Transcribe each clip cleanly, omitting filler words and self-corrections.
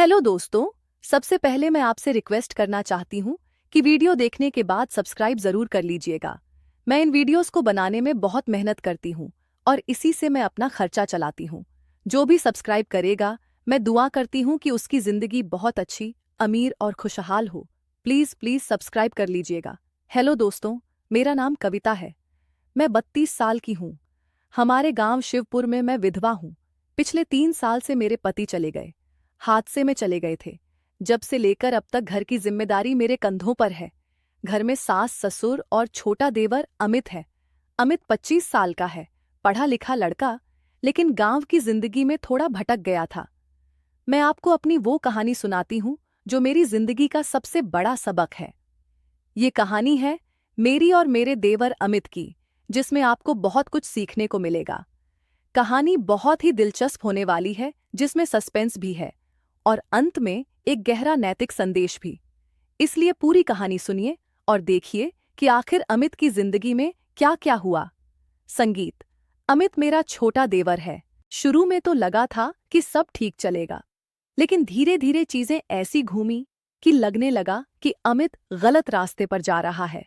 Hello दोस्तों। सबसे पहले मैं आपसे रिक्वेस्ट करना चाहती हूँ कि वीडियो देखने के बाद सब्सक्राइब जरूर कर लीजिएगा। मैं इन वीडियोस को बनाने में बहुत मेहनत करती हूँ और इसी से मैं अपना खर्चा चलाती हूँ। जो भी सब्सक्राइब करेगा, मैं दुआ करती हूँ कि उसकी जिंदगी बहुत अच्छी, अमीर और खुशहाल हो। प्लीज़ प्लीज़ सब्सक्राइब कर लीजिएगा। हेलो दोस्तों, मेरा नाम कविता है। मैं 32 साल की हूँ। हमारे गांव शिवपुर में मैं विधवा हूँ। पिछले 3 साल से मेरे पति चले गए, हादसे में चले गए थे। जब से लेकर अब तक घर की जिम्मेदारी मेरे कंधों पर है। घर में सास ससुर और छोटा देवर अमित है। अमित 25 साल का है, पढ़ा लिखा लड़का, लेकिन गांव की जिंदगी में थोड़ा भटक गया था। मैं आपको अपनी वो कहानी सुनाती हूँ जो मेरी जिंदगी का सबसे बड़ा सबक है। ये कहानी है मेरी और मेरे देवर अमित की, जिसमें आपको बहुत कुछ सीखने को मिलेगा। कहानी बहुत ही दिलचस्प होने वाली है, जिसमें सस्पेंस भी है और अंत में एक गहरा नैतिक संदेश भी। इसलिए पूरी कहानी सुनिए और देखिए कि आखिर अमित की जिंदगी में क्या क्या हुआ। संगीत। अमित मेरा छोटा देवर है। शुरू में तो लगा था कि सब ठीक चलेगा, लेकिन धीरे धीरे चीजें ऐसी घूमी कि लगने लगा कि अमित गलत रास्ते पर जा रहा है।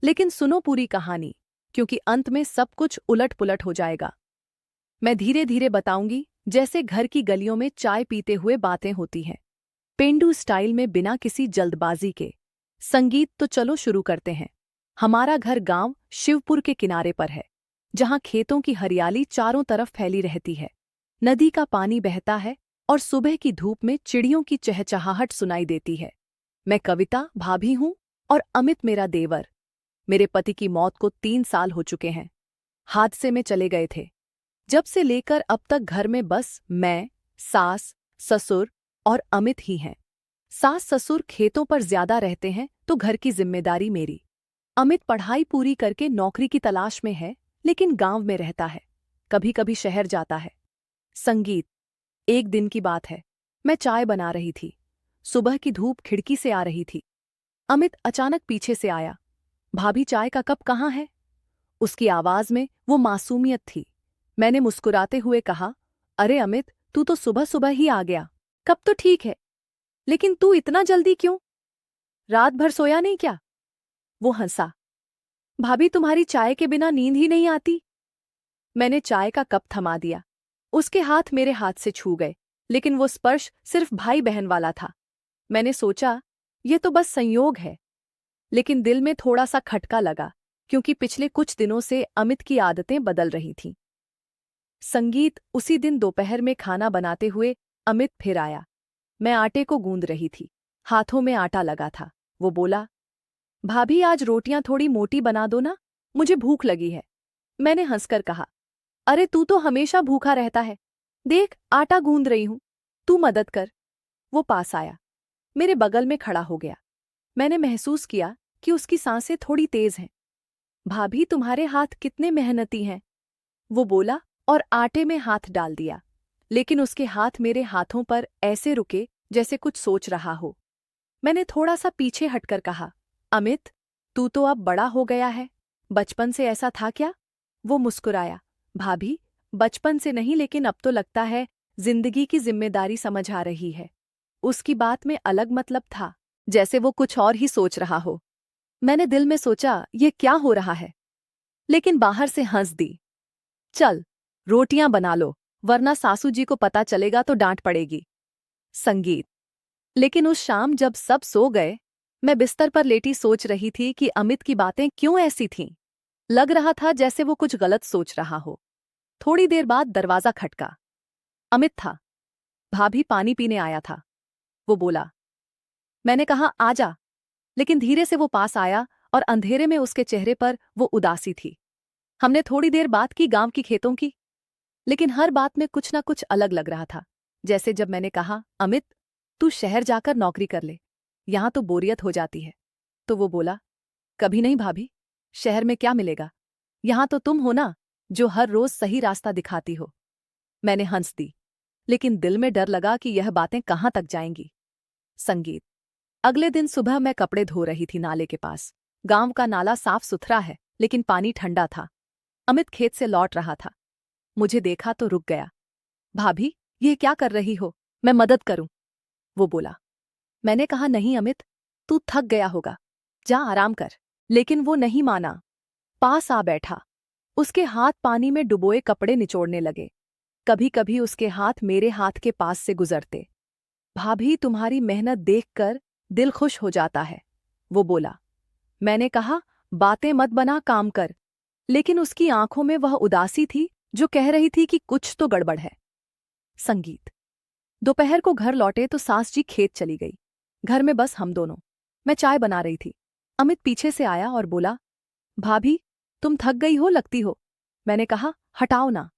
लेकिन सुनो पूरी कहानी, क्योंकि अंत में सब कुछ उलट पुलट हो जाएगा। मैं धीरे धीरे बताऊंगी, जैसे घर की गलियों में चाय पीते हुए बातें होती हैं, पेंडू स्टाइल में, बिना किसी जल्दबाजी के। संगीत। तो चलो शुरू करते हैं। हमारा घर गांव शिवपुर के किनारे पर है, जहां खेतों की हरियाली चारों तरफ फैली रहती है। नदी का पानी बहता है और सुबह की धूप में चिड़ियों की चहचहाहट सुनाई देती है। मैं कविता भाभी हूं और अमित मेरा देवर। मेरे पति की मौत को 3 साल हो चुके हैं। हादसे में चले गए थे। जब से लेकर अब तक घर में बस मैं, सास, ससुर और अमित ही हैं। सास ससुर खेतों पर ज्यादा रहते हैं तो घर की जिम्मेदारी मेरी। अमित पढ़ाई पूरी करके नौकरी की तलाश में है, लेकिन गांव में रहता है, कभी कभी शहर जाता है। संगीत। एक दिन की बात है, मैं चाय बना रही थी। सुबह की धूप खिड़की से आ रही थी। अमित अचानक पीछे से आया। भाभी, चाय का कप कहाँ है? उसकी आवाज में वो मासूमियत थी। मैंने मुस्कुराते हुए कहा, अरे अमित, तू तो सुबह सुबह ही आ गया। कब तो ठीक है, लेकिन तू इतना जल्दी क्यों? रात भर सोया नहीं क्या? वो हंसा। भाभी, तुम्हारी चाय के बिना नींद ही नहीं आती। मैंने चाय का कप थमा दिया। उसके हाथ मेरे हाथ से छू गए, लेकिन वो स्पर्श सिर्फ भाई बहन वाला था। मैंने सोचा, ये तो बस संयोग है। लेकिन दिल में थोड़ा सा खटका लगा, क्योंकि पिछले कुछ दिनों से अमित की आदतें बदल रही थीं। संगीत। उसी दिन दोपहर में खाना बनाते हुए अमित फिर आया। मैं आटे को गूंद रही थी, हाथों में आटा लगा था। वो बोला, भाभी, आज रोटियां थोड़ी मोटी बना दो ना, मुझे भूख लगी है। मैंने हंसकर कहा, अरे तू तो हमेशा भूखा रहता है। देख, आटा गूंद रही हूं, तू मदद कर। वो पास आया, मेरे बगल में खड़ा हो गया। मैंने महसूस किया कि उसकी सांसें थोड़ी तेज हैं। भाभी, तुम्हारे हाथ कितने मेहनती हैं, वो बोला और आटे में हाथ डाल दिया। लेकिन उसके हाथ मेरे हाथों पर ऐसे रुके जैसे कुछ सोच रहा हो। मैंने थोड़ा सा पीछे हटकर कहा, अमित, तू तो अब बड़ा हो गया है, बचपन से ऐसा था क्या? वो मुस्कुराया, भाभी, बचपन से नहीं, लेकिन अब तो लगता है जिंदगी की जिम्मेदारी समझ आ रही है। उसकी बात में अलग मतलब था, जैसे वो कुछ और ही सोच रहा हो। मैंने दिल में सोचा, ये क्या हो रहा है, लेकिन बाहर से हंस दी। चल, रोटियां बना लो, वरना सासू जी को पता चलेगा तो डांट पड़ेगी। संगीत। लेकिन उस शाम जब सब सो गए, मैं बिस्तर पर लेटी सोच रही थी कि अमित की बातें क्यों ऐसी थीं। लग रहा था जैसे वो कुछ गलत सोच रहा हो। थोड़ी देर बाद दरवाजा खटका। अमित था। भाभी, पानी पीने आया था, वो बोला। मैंने कहा, आजा, लेकिन धीरे से वो पास आया और अंधेरे में उसके चेहरे पर वो उदासी थी। हमने थोड़ी देर बात की गांव की खेतों की, लेकिन हर बात में कुछ ना कुछ अलग लग रहा था। जैसे जब मैंने कहा, अमित, तू शहर जाकर नौकरी कर ले, यहां तो बोरियत हो जाती है, तो वो बोला, कभी नहीं भाभी, शहर में क्या मिलेगा, यहां तो तुम हो ना, जो हर रोज सही रास्ता दिखाती हो। मैंने हंस दी, लेकिन दिल में डर लगा कि यह बातें कहां तक जाएंगी। संगीत। अगले दिन सुबह मैं कपड़े धो रही थी नाले के पास। गांव का नाला साफ सुथरा है, लेकिन पानी ठंडा था। अमित खेत से लौट रहा था। मुझे देखा तो रुक गया। भाभी, ये क्या कर रही हो? मैं मदद करूं? वो बोला। मैंने कहा, नहीं अमित, तू थक गया होगा, जा आराम कर। लेकिन वो नहीं माना। पास आ बैठा। उसके हाथ पानी में डुबोए कपड़े निचोड़ने लगे। कभी कभी उसके हाथ मेरे हाथ के पास से गुजरते। भाभी, तुम्हारी मेहनत देखकर दिल खुश हो जाता है, वो बोला। मैंने कहा, बातें मत बना, काम कर। लेकिन उसकी आंखों में वह उदासी थी जो कह रही थी कि कुछ तो गड़बड़ है। संगीत। दोपहर को घर लौटे तो सास जी खेत चली गई। घर में बस हम दोनों। मैं चाय बना रही थी। अमित पीछे से आया और बोला, भाभी, तुम थक गई हो लगती हो। मैंने कहा, हटाओ ना।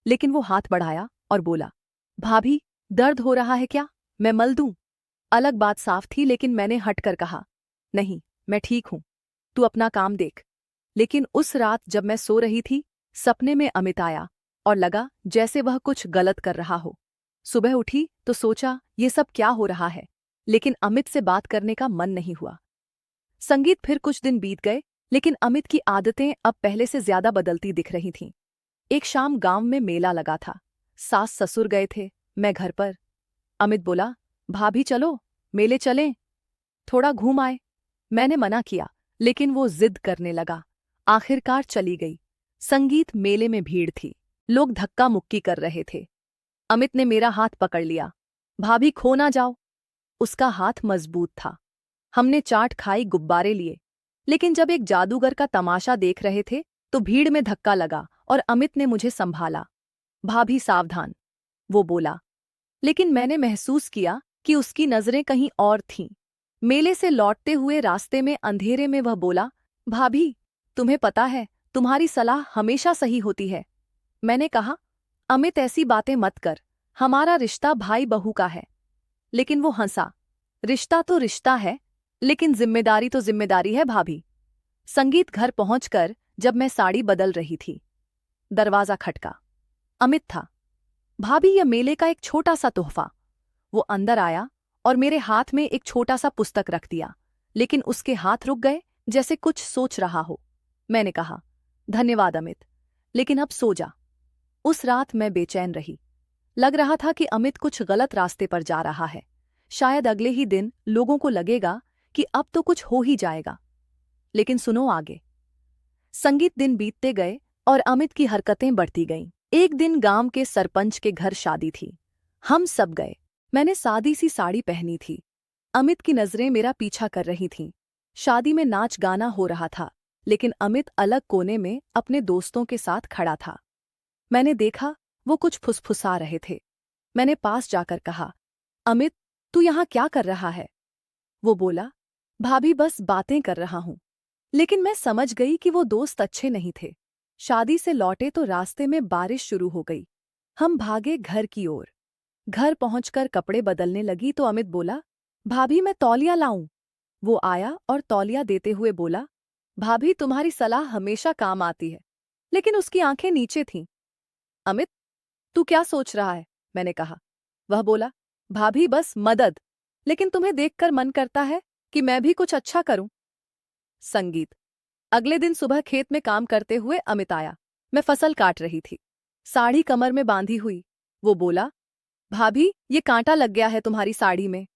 लेकिन वो हाथ बढ़ाया और बोला, भाभी, दर्द हो रहा है क्या, मैं मल दूं? अलग बात साफ थी, लेकिन मैंने हटकर कहा, नहीं, मैं ठीक हूं, तू अपना काम देख। लेकिन उस रात जब मैं सो रही थी, सपने में अमित आया और लगा जैसे वह कुछ गलत कर रहा हो। सुबह उठी तो सोचा ये सब क्या हो रहा है, लेकिन अमित से बात करने का मन नहीं हुआ। संगीत। फिर कुछ दिन बीत गए, लेकिन अमित की आदतें अब पहले से ज्यादा बदलती दिख रही थीं। एक शाम गांव में मेला लगा था। सास ससुर गए थे, मैं घर पर। अमित बोला, भाभी चलो, मेले चलें, थोड़ा घूम आए। मैंने मना किया, लेकिन वो जिद करने लगा। आखिरकार चली गई। संगीत। मेले में भीड़ थी, लोग धक्का मुक्की कर रहे थे। अमित ने मेरा हाथ पकड़ लिया। भाभी, खो ना जाओ। उसका हाथ मजबूत था। हमने चाट खाई, गुब्बारे लिए। लेकिन जब एक जादूगर का तमाशा देख रहे थे तो भीड़ में धक्का लगा और अमित ने मुझे संभाला। भाभी सावधान, वो बोला। लेकिन मैंने महसूस किया कि उसकी नजरें कहीं और थीं। मेले से लौटते हुए रास्ते में अंधेरे में वह बोला, भाभी, तुम्हें पता है, तुम्हारी सलाह हमेशा सही होती है। मैंने कहा, अमित ऐसी बातें मत कर, हमारा रिश्ता भाई बहू का है। लेकिन वो हंसा। रिश्ता तो रिश्ता है, लेकिन जिम्मेदारी तो जिम्मेदारी है भाभी। संगीत। घर पहुंचकर जब मैं साड़ी बदल रही थी, दरवाजा खटका। अमित था। भाभी, यह मेले का एक छोटा सा तोहफा। वो अंदर आया और मेरे हाथ में एक छोटा सा पुस्तक रख दिया, लेकिन उसके हाथ रुक गए, जैसे कुछ सोच रहा हो। मैंने कहा, धन्यवाद अमित, लेकिन अब सो जा। उस रात मैं बेचैन रही। लग रहा था कि अमित कुछ गलत रास्ते पर जा रहा है। शायद अगले ही दिन लोगों को लगेगा कि अब तो कुछ हो ही जाएगा। लेकिन सुनो आगे। संगीत। दिन बीतते गए और अमित की हरकतें बढ़ती गईं। एक दिन गांव के सरपंच के घर शादी थी। हम सब गए। मैंने सादी सी साड़ी पहनी थी। अमित की नजरें मेरा पीछा कर रही थीं। शादी में नाच गाना हो रहा था, लेकिन अमित अलग कोने में अपने दोस्तों के साथ खड़ा था। मैंने देखा वो कुछ फुसफुसा रहे थे। मैंने पास जाकर कहा, अमित, तू यहाँ क्या कर रहा है? वो बोला, भाभी, बस बातें कर रहा हूं। लेकिन मैं समझ गई कि वो दोस्त अच्छे नहीं थे। शादी से लौटे तो रास्ते में बारिश शुरू हो गई। हम भागे घर की ओर। घर पहुंचकर कपड़े बदलने लगी तो अमित बोला, भाभी, मैं तौलिया लाऊं? वो आया और तौलिया देते हुए बोला, भाभी, तुम्हारी सलाह हमेशा काम आती है। लेकिन उसकी आंखें नीचे थीं। अमित, तू क्या सोच रहा है? मैंने कहा। वह बोला, भाभी, बस मदद। लेकिन तुम्हें देखकर मन करता है कि मैं भी कुछ अच्छा करूं। संगीत। अगले दिन सुबह खेत में काम करते हुए अमित आया। मैं फसल काट रही थी, साड़ी कमर में बांधी हुई। वो बोला, भाभी, ये कांटा लग गया है तुम्हारी साड़ी में।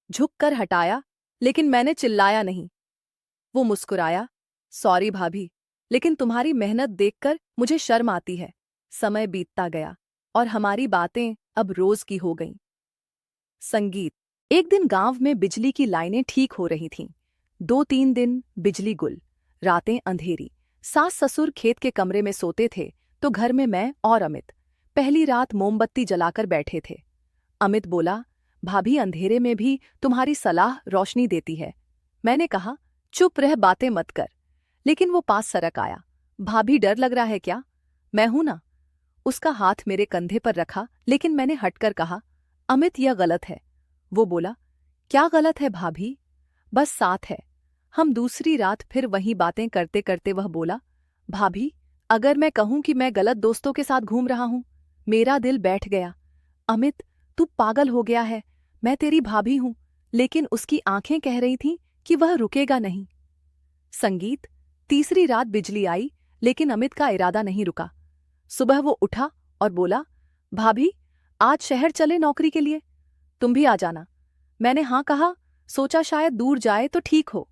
झुककर हटाया, लेकिन मैंने चिल्लाया नहीं। वो मुस्कुराया, सॉरी भाभी, लेकिन तुम्हारी मेहनत देखकर मुझे शर्म आती है। समय बीतता गया और हमारी बातें अब रोज की हो गईं। संगीत। एक दिन गांव में बिजली की लाइनें ठीक हो रही थीं। 2-3 दिन बिजली गुल, रातें अंधेरी। सास ससुर खेत के कमरे में सोते थे तो घर में मैं और अमित। पहली रात मोमबत्ती जलाकर बैठे थे। अमित बोला, भाभी, अंधेरे में भी तुम्हारी सलाह रोशनी देती है। मैंने कहा, चुप रह, बातें मत कर। लेकिन वो पास सरक आया। भाभी, डर लग रहा है क्या? मैं हूं ना। उसका हाथ मेरे कंधे पर रखा, लेकिन मैंने हटकर कहा, अमित, यह गलत है। वो बोला, क्या गलत है भाभी? बस साथ है। हम दूसरी रात फिर वही बातें करते करते वह बोला, भाभी, अगर मैं कहूं कि मैं गलत दोस्तों के साथ घूम रहा हूं? मेरा दिल बैठ गया। अमित, तू पागल हो गया है, मैं तेरी भाभी हूं। लेकिन उसकी आंखें कह रही थीं कि वह रुकेगा नहीं। संगीत। तीसरी रात बिजली आई, लेकिन अमित का इरादा नहीं रुका। सुबह वो उठा और बोला, भाभी, आज शहर चले नौकरी के लिए, तुम भी आ जाना। मैंने हाँ कहा, सोचा शायद दूर जाए तो ठीक हो।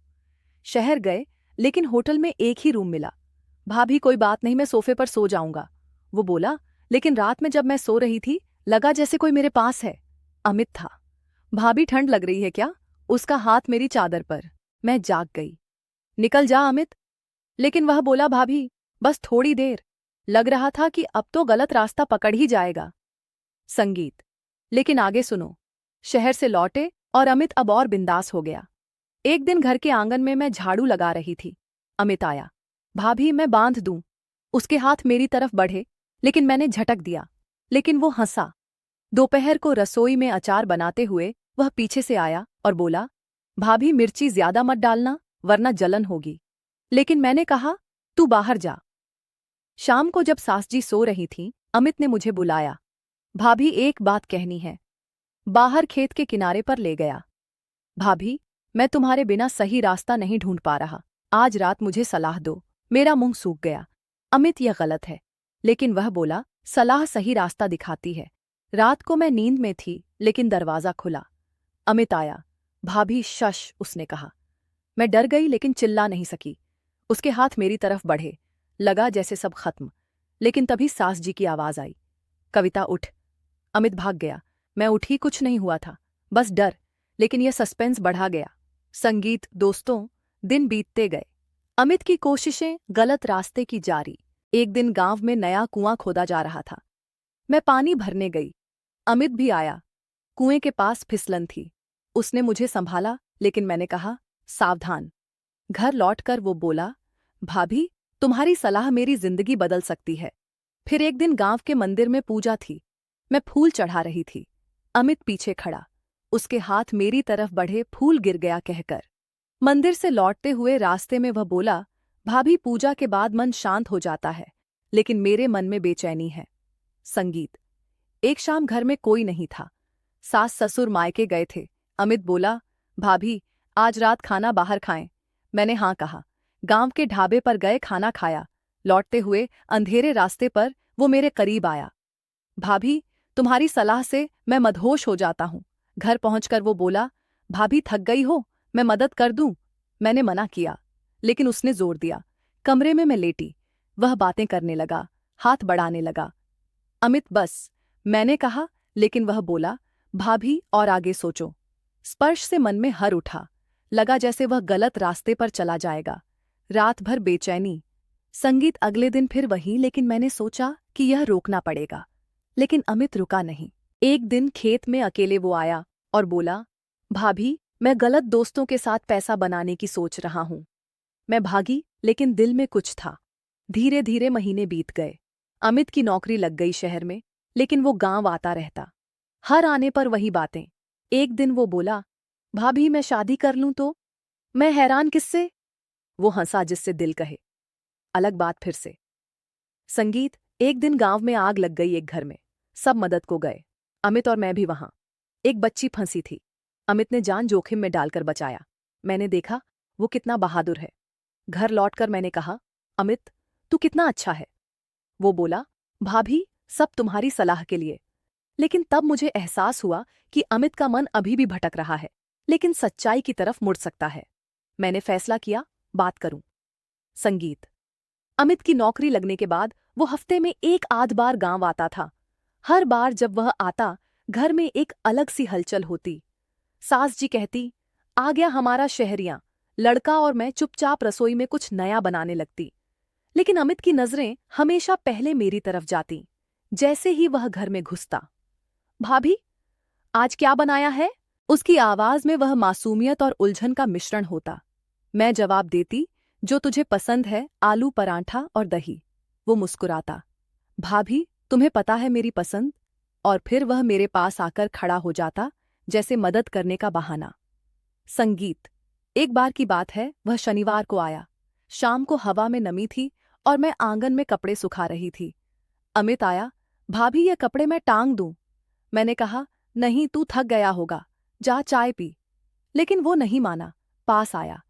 शहर गए, लेकिन होटल में एक ही रूम मिला। भाभी कोई बात नहीं, मैं सोफे पर सो जाऊंगा, वो बोला। लेकिन रात में जब मैं सो रही थी, लगा जैसे कोई मेरे पास है। अमित था। भाभी ठंड लग रही है क्या? उसका हाथ मेरी चादर पर। मैं जाग गई। निकल जा अमित। लेकिन वह बोला, भाभी बस थोड़ी देर। लग रहा था कि अब तो गलत रास्ता पकड़ ही जाएगा। संगीत। लेकिन आगे सुनो। शहर से लौटे और अमित अब और बिंदास हो गया। एक दिन घर के आंगन में मैं झाड़ू लगा रही थी। अमित आया। भाभी मैं बांध दूं। उसके हाथ मेरी तरफ बढ़े, लेकिन मैंने झटक दिया। लेकिन वो हंसा। दोपहर को रसोई में अचार बनाते हुए वह पीछे से आया और बोला, भाभी मिर्ची ज्यादा मत डालना, वरना जलन होगी। लेकिन मैंने कहा, तू बाहर जा। शाम को जब सासजी सो रही थीं, अमित ने मुझे बुलाया। भाभी एक बात कहनी है। बाहर खेत के किनारे पर ले गया। भाभी, मैं तुम्हारे बिना सही रास्ता नहीं ढूंढ पा रहा। आज रात मुझे सलाह दो। मेरा मुंह सूख गया। अमित, यह गलत है। लेकिन वह बोला, सलाह सही रास्ता दिखाती है। रात को मैं नींद में थी, लेकिन दरवाजा खुला। अमित आया। भाभी शश, उसने कहा। मैं डर गई, लेकिन चिल्ला नहीं सकी। उसके हाथ मेरी तरफ बढ़े। लगा जैसे सब खत्म। लेकिन तभी सास जी की आवाज आई, कविता उठ। अमित भाग गया। मैं उठी, कुछ नहीं हुआ था, बस डर। लेकिन यह सस्पेंस बढ़ा गया। संगीत। दोस्तों, दिन बीतते गए। अमित की कोशिशें गलत रास्ते की जारी। एक दिन गांव में नया कुआं खोदा जा रहा था। मैं पानी भरने गई। अमित भी आया। कुएं के पास फिसलन थी। उसने मुझे संभाला, लेकिन मैंने कहा, सावधान। घर लौटकर वो बोला, भाभी तुम्हारी सलाह मेरी जिंदगी बदल सकती है। फिर एक दिन गांव के मंदिर में पूजा थी। मैं फूल चढ़ा रही थी। अमित पीछे खड़ा। उसके हाथ मेरी तरफ बढ़े, फूल गिर गया कहकर। मंदिर से लौटते हुए रास्ते में वह बोला, भाभी पूजा के बाद मन शांत हो जाता है, लेकिन मेरे मन में बेचैनी है। संगीत। एक शाम घर में कोई नहीं था। सास ससुर मायके गए थे। अमित बोला, भाभी आज रात खाना बाहर खाएं। मैंने हाँ कहा। गांव के ढाबे पर गए, खाना खाया। लौटते हुए अंधेरे रास्ते पर वो मेरे करीब आया। भाभी तुम्हारी सलाह से मैं मदहोश हो जाता हूं। घर पहुंचकर वो बोला, भाभी थक गई हो, मैं मदद कर दूं। मैंने मना किया, लेकिन उसने जोर दिया। कमरे में मैं लेटी। वह बातें करने लगा, हाथ बढ़ाने लगा। अमित बस, मैंने कहा, लेकिन वह बोला, भाभी और आगे सोचो। स्पर्श से मन में हर उठा। लगा जैसे वह गलत रास्ते पर चला जाएगा। रात भर बेचैनी। संगीत। अगले दिन फिर वही, लेकिन मैंने सोचा कि यह रोकना पड़ेगा। लेकिन अमित रुका नहीं। एक दिन खेत में अकेले वो आया और बोला, भाभी मैं गलत दोस्तों के साथ पैसा बनाने की सोच रहा हूं। मैं भागी, लेकिन दिल में कुछ था। धीरे धीरे महीने बीत गए। अमित की नौकरी लग गई शहर में, लेकिन वो गांव आता रहता। हर आने पर वही बातें। एक दिन वो बोला, भाभी मैं शादी कर लूं तो? मैं हैरान, किससे? वो हंसा, जिससे दिल कहे। अलग बात फिर से। संगीत। एक दिन गांव में आग लग गई एक घर में। सब मदद को गए। अमित और मैं भी वहां। एक बच्ची फंसी थी। अमित ने जान जोखिम में डालकर बचाया। मैंने देखा वो कितना बहादुर है। घर लौटकर मैंने कहा, अमित तू कितना अच्छा है। वो बोला, भाभी सब तुम्हारी सलाह के लिए। लेकिन तब मुझे एहसास हुआ कि अमित का मन अभी भी भटक रहा है, लेकिन सच्चाई की तरफ मुड़ सकता है। मैंने फैसला किया, बात करूं। संगीत। अमित की नौकरी लगने के बाद वो हफ्ते में एक आध बार गांव आता था। हर बार जब वह आता, घर में एक अलग सी हलचल होती। सास जी कहती, आ गया हमारा शहरियां। लड़का और मैं चुपचाप रसोई में कुछ नया बनाने लगती। लेकिन अमित की नजरें हमेशा पहले मेरी तरफ जाती। जैसे ही वह घर में घुसता, भाभी आज क्या बनाया है? उसकी आवाज में वह मासूमियत और उलझन का मिश्रण होता। मैं जवाब देती, जो तुझे पसंद है, आलू पराठा और दही। वो मुस्कुराता, भाभी तुम्हें पता है मेरी पसंद। और फिर वह मेरे पास आकर खड़ा हो जाता, जैसे मदद करने का बहाना। संगीत। एक बार की बात है, वह शनिवार को आया। शाम को हवा में नमी थी और मैं आंगन में कपड़े सुखा रही थी। अमित आया, भाभी ये कपड़े मैं टांग दूं। मैंने कहा, नहीं तू थक गया होगा, जा चाय पी। लेकिन वो नहीं माना। पास आया,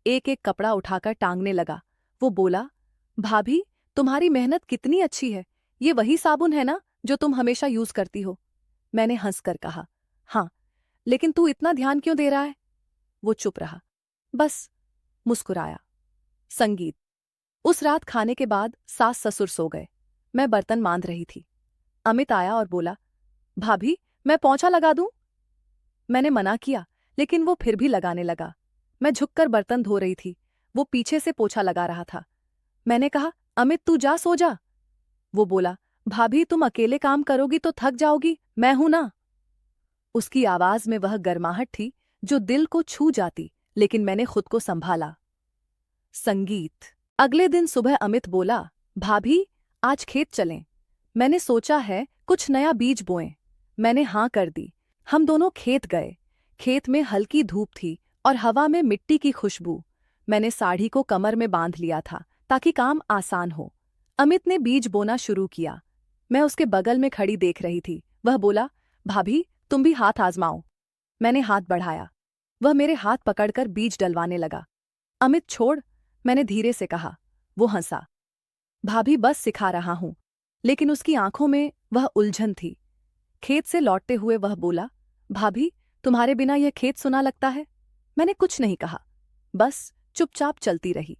एक एक कपड़ा उठाकर टांगने लगा। वो बोला, भाभी तुम्हारी मेहनत कितनी अच्छी है। ये वही साबुन है ना जो तुम हमेशा यूज करती हो? मैंने हंसकर कहा, हाँ, लेकिन तू इतना ध्यान क्यों दे रहा है? वो चुप रहा, बस मुस्कुराया। संगीत। उस रात खाने के बाद सास ससुर सो गए। मैं बर्तन मांज रही थी। अमित आया और बोला, भाभी मैं पोंछा लगा दूं? मैंने मना किया, लेकिन वो फिर भी लगाने लगा। मैं झुककर बर्तन धो रही थी, वो पीछे से पोछा लगा रहा था। मैंने कहा, अमित तू जा सो जा। वो बोला, भाभी तुम अकेले काम करोगी तो थक जाओगी, मैं हूं ना। उसकी आवाज में वह गर्माहट थी जो दिल को छू जाती, लेकिन मैंने खुद को संभाला। संगीत। अगले दिन सुबह अमित बोला, भाभी आज खेत चलें। मैंने सोचा है कुछ नया बीज बोएं। मैंने हाँ कर दी। हम दोनों खेत गए। खेत में हल्की धूप थी और हवा में मिट्टी की खुशबू। मैंने साड़ी को कमर में बांध लिया था ताकि काम आसान हो। अमित ने बीज बोना शुरू किया। मैं उसके बगल में खड़ी देख रही थी। वह बोला, भाभी तुम भी हाथ आजमाओ। मैंने हाथ बढ़ाया। वह मेरे हाथ पकड़कर बीज डलवाने लगा। अमित छोड़, मैंने धीरे से कहा। वो हंसा। भाभी बस सिखा रहा हूं। लेकिन उसकी आंखों में वह उलझन थी। खेत से लौटते हुए वह बोला, भाभी तुम्हारे बिना यह खेत सुना लगता है। मैंने कुछ नहीं कहा, बस चुपचाप चलती रही।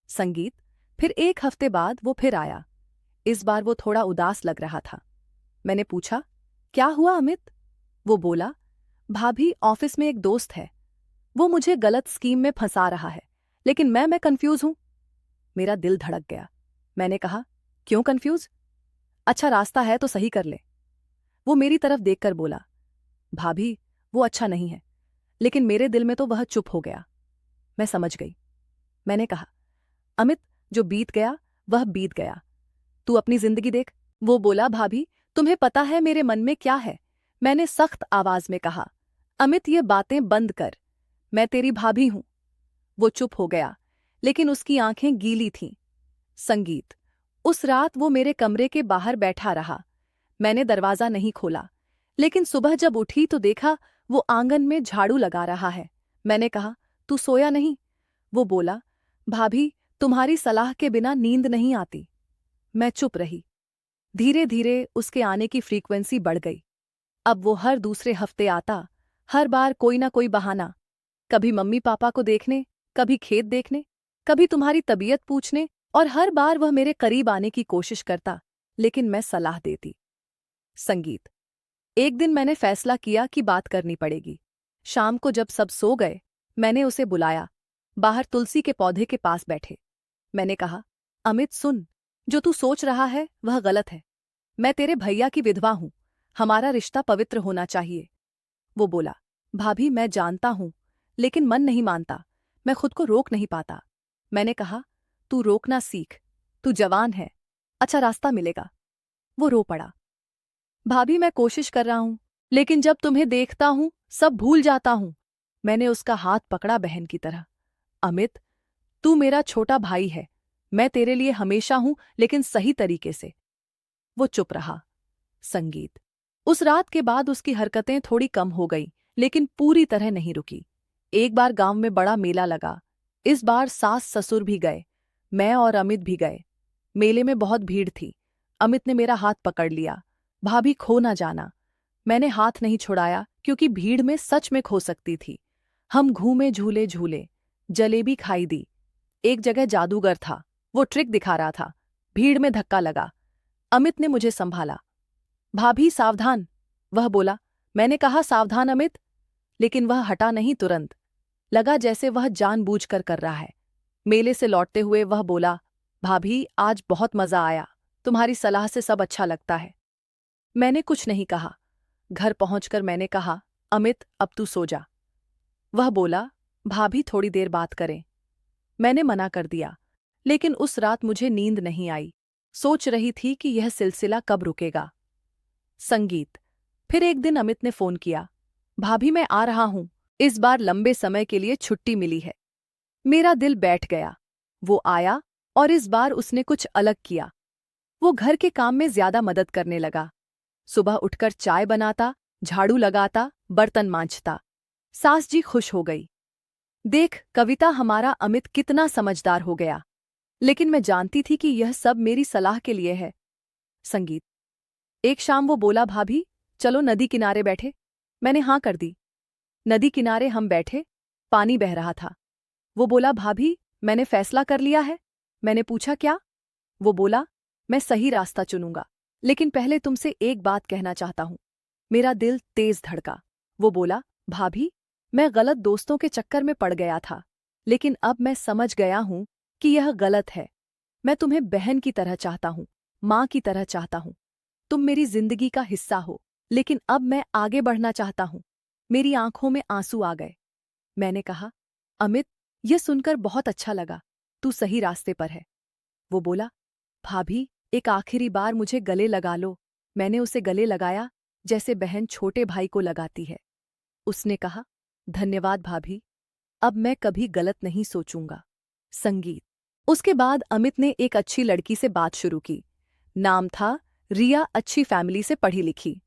संगीत। फिर एक हफ्ते बाद वो फिर आया। इस बार वो थोड़ा उदास लग रहा था। मैंने पूछा, क्या हुआ अमित? वो बोला, भाभी ऑफिस में एक दोस्त है। वो मुझे गलत स्कीम में फंसा रहा है, लेकिन मैं कंफ्यूज हूं। मेरा दिल धड़क गया। मैंने कहा, क्यों कंफ्यूज? अच्छा रास्ता है तो सही कर ले। वो मेरी तरफ देखकर बोला, भाभी वो अच्छा नहीं है, लेकिन मेरे दिल में तो वह चुप हो गया। मैं समझ गई। मैंने कहा, अमित जो बीत गया वह बीत गया, तू अपनी जिंदगी देख। वो बोला, भाभी तुम्हें पता है मेरे मन में क्या है? मैंने सख्त आवाज में कहा, अमित ये बातें बंद कर, मैं तेरी भाभी हूं। वो चुप हो गया, लेकिन उसकी आंखें गीली थीं। संगीत। उस रात वो मेरे कमरे के बाहर बैठा रहा। मैंने दरवाजा नहीं खोला, लेकिन सुबह जब उठी तो देखा वो आंगन में झाड़ू लगा रहा है। मैंने कहा, तू सोया नहीं? वो बोला, भाभी तुम्हारी सलाह के बिना नींद नहीं आती। मैं चुप रही। धीरे धीरे उसके आने की फ्रीक्वेंसी बढ़ गई। अब वो हर दूसरे हफ्ते आता, हर बार कोई ना कोई बहाना। कभी मम्मी पापा को देखने, कभी खेत देखने, कभी तुम्हारी तबीयत पूछने, और हर बार वह मेरे करीब आने की कोशिश करता, लेकिन मैं सलाह देती। संगीत। एक दिन मैंने फैसला किया कि बात करनी पड़ेगी। शाम को जब सब सो गए, मैंने उसे बुलाया। बाहर तुलसी के पौधे के पास बैठे। मैंने कहा, अमित सुन, जो तू सोच रहा है वह गलत है। मैं तेरे भैया की विधवा हूं, हमारा रिश्ता पवित्र होना चाहिए। वो बोला, भाभी मैं जानता हूं, लेकिन मन नहीं मानता, मैं खुद को रोक नहीं पाता। मैंने कहा, तू रोकना सीख, तू जवान है, अच्छा रास्ता मिलेगा। वो रो पड़ा। भाभी मैं कोशिश कर रहा हूं, लेकिन जब तुम्हें देखता हूं सब भूल जाता हूं। मैंने उसका हाथ पकड़ा बहन की तरह। अमित तू मेरा छोटा भाई है, मैं तेरे लिए हमेशा हूं, लेकिन सही तरीके से। वो चुप रहा। संगीत। उस रात के बाद उसकी हरकतें थोड़ी कम हो गईं, लेकिन पूरी तरह नहीं रुकी। एक बार गांव में बड़ा मेला लगा। इस बार सास ससुर भी गए, मैं और अमित भी गए। मेले में बहुत भीड़ थी। अमित ने मेरा हाथ पकड़ लिया, भाभी खो ना जाना। मैंने हाथ नहीं छुड़ाया, क्योंकि भीड़ में सच में खो सकती थी। हम घूमे, झूले झूले, जलेबी खाई दी। एक जगह जादूगर था, वो ट्रिक दिखा रहा था। भीड़ में धक्का लगा। अमित ने मुझे संभाला। भाभी सावधान, वह बोला। मैंने कहा सावधान अमित, लेकिन वह हटा नहीं तुरंत। लगा जैसे वह जानबूझकर कर रहा है। मेले से लौटते हुए वह बोला, भाभी आज बहुत मजा आया, तुम्हारी सलाह से सब अच्छा लगता है। मैंने कुछ नहीं कहा। घर पहुंचकर मैंने कहा, अमित अब तू सो जा। वह बोला, भाभी थोड़ी देर बात करें। मैंने मना कर दिया, लेकिन उस रात मुझे नींद नहीं आई। सोच रही थी कि यह सिलसिला कब रुकेगा। संगीत। फिर एक दिन अमित ने फोन किया, भाभी मैं आ रहा हूं, इस बार लंबे समय के लिए छुट्टी मिली है। मेरा दिल बैठ गया। वो आया और इस बार उसने कुछ अलग किया। वो घर के काम में ज्यादा मदद करने लगा। सुबह उठकर चाय बनाता, झाड़ू लगाता, बर्तन मांजता। सास जी खुश हो गई। देख कविता, हमारा अमित कितना समझदार हो गया। लेकिन मैं जानती थी कि यह सब मेरी सलाह के लिए है। संगीत। एक शाम वो बोला, भाभी चलो नदी किनारे बैठे। मैंने हाँ कर दी। नदी किनारे हम बैठे, पानी बह रहा था। वो बोला, भाभी, मैंने फैसला कर लिया है। मैंने पूछा, क्या? वो बोला, मैं सही रास्ता चुनूंगा, लेकिन पहले तुमसे एक बात कहना चाहता हूं। मेरा दिल तेज धड़का। वो बोला, भाभी, मैं गलत दोस्तों के चक्कर में पड़ गया था, लेकिन अब मैं समझ गया हूं कि यह गलत है। मैं तुम्हें बहन की तरह चाहता हूं, मां की तरह चाहता हूं। तुम मेरी जिंदगी का हिस्सा हो, लेकिन अब मैं आगे बढ़ना चाहता हूं। मेरी आंखों में आंसू आ गए। मैंने कहा, अमित, यह सुनकर बहुत अच्छा लगा। तू सही रास्ते पर है। वो बोला, भाभी, एक आखिरी बार मुझे गले लगा लो। मैंने उसे गले लगाया जैसे बहन छोटे भाई को लगाती है। उसने कहा, धन्यवाद भाभी, अब मैं कभी गलत नहीं सोचूंगा। संगीत। उसके बाद अमित ने एक अच्छी लड़की से बात शुरू की। नाम था रिया, अच्छी फैमिली से पढ़ी लिखी।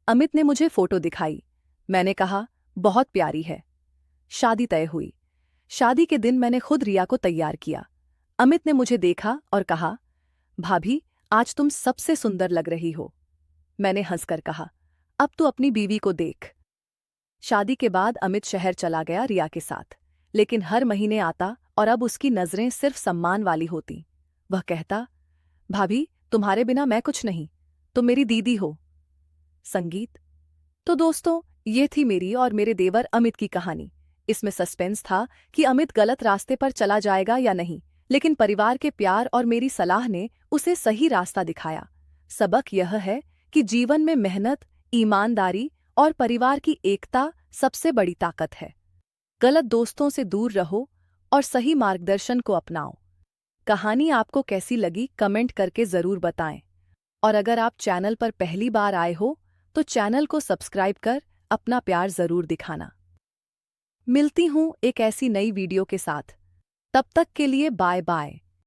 अमित ने मुझे फोटो दिखाई। मैंने कहा, बहुत प्यारी है। शादी तय हुई। शादी के दिन मैंने खुद रिया को तैयार किया। अमित ने मुझे देखा और कहा, भाभी, आज तुम सबसे सुंदर लग रही हो। मैंने हंसकर कहा, अब तू अपनी बीवी को देख। शादी के बाद अमित शहर चला गया रिया के साथ, लेकिन हर महीने आता और अब उसकी नजरें सिर्फ सम्मान वाली होती। वह कहता, भाभी, तुम्हारे बिना मैं कुछ नहीं, तुम मेरी दीदी हो। संगीत। तो दोस्तों, ये थी मेरी और मेरे देवर अमित की कहानी। इसमें सस्पेंस था कि अमित गलत रास्ते पर चला जाएगा या नहीं, लेकिन परिवार के प्यार और मेरी सलाह ने उसे सही रास्ता दिखाया। सबक यह है कि जीवन में मेहनत, ईमानदारी और परिवार की एकता सबसे बड़ी ताकत है। गलत दोस्तों से दूर रहो और सही मार्गदर्शन को अपनाओ। कहानी आपको कैसी लगी कमेंट करके जरूर बताएं। और अगर आप चैनल पर पहली बार आए हो तो चैनल को सब्सक्राइब कर अपना प्यार जरूर दिखाना। मिलती हूं एक ऐसी नई वीडियो के साथ। तब तक के लिए बाय बाय।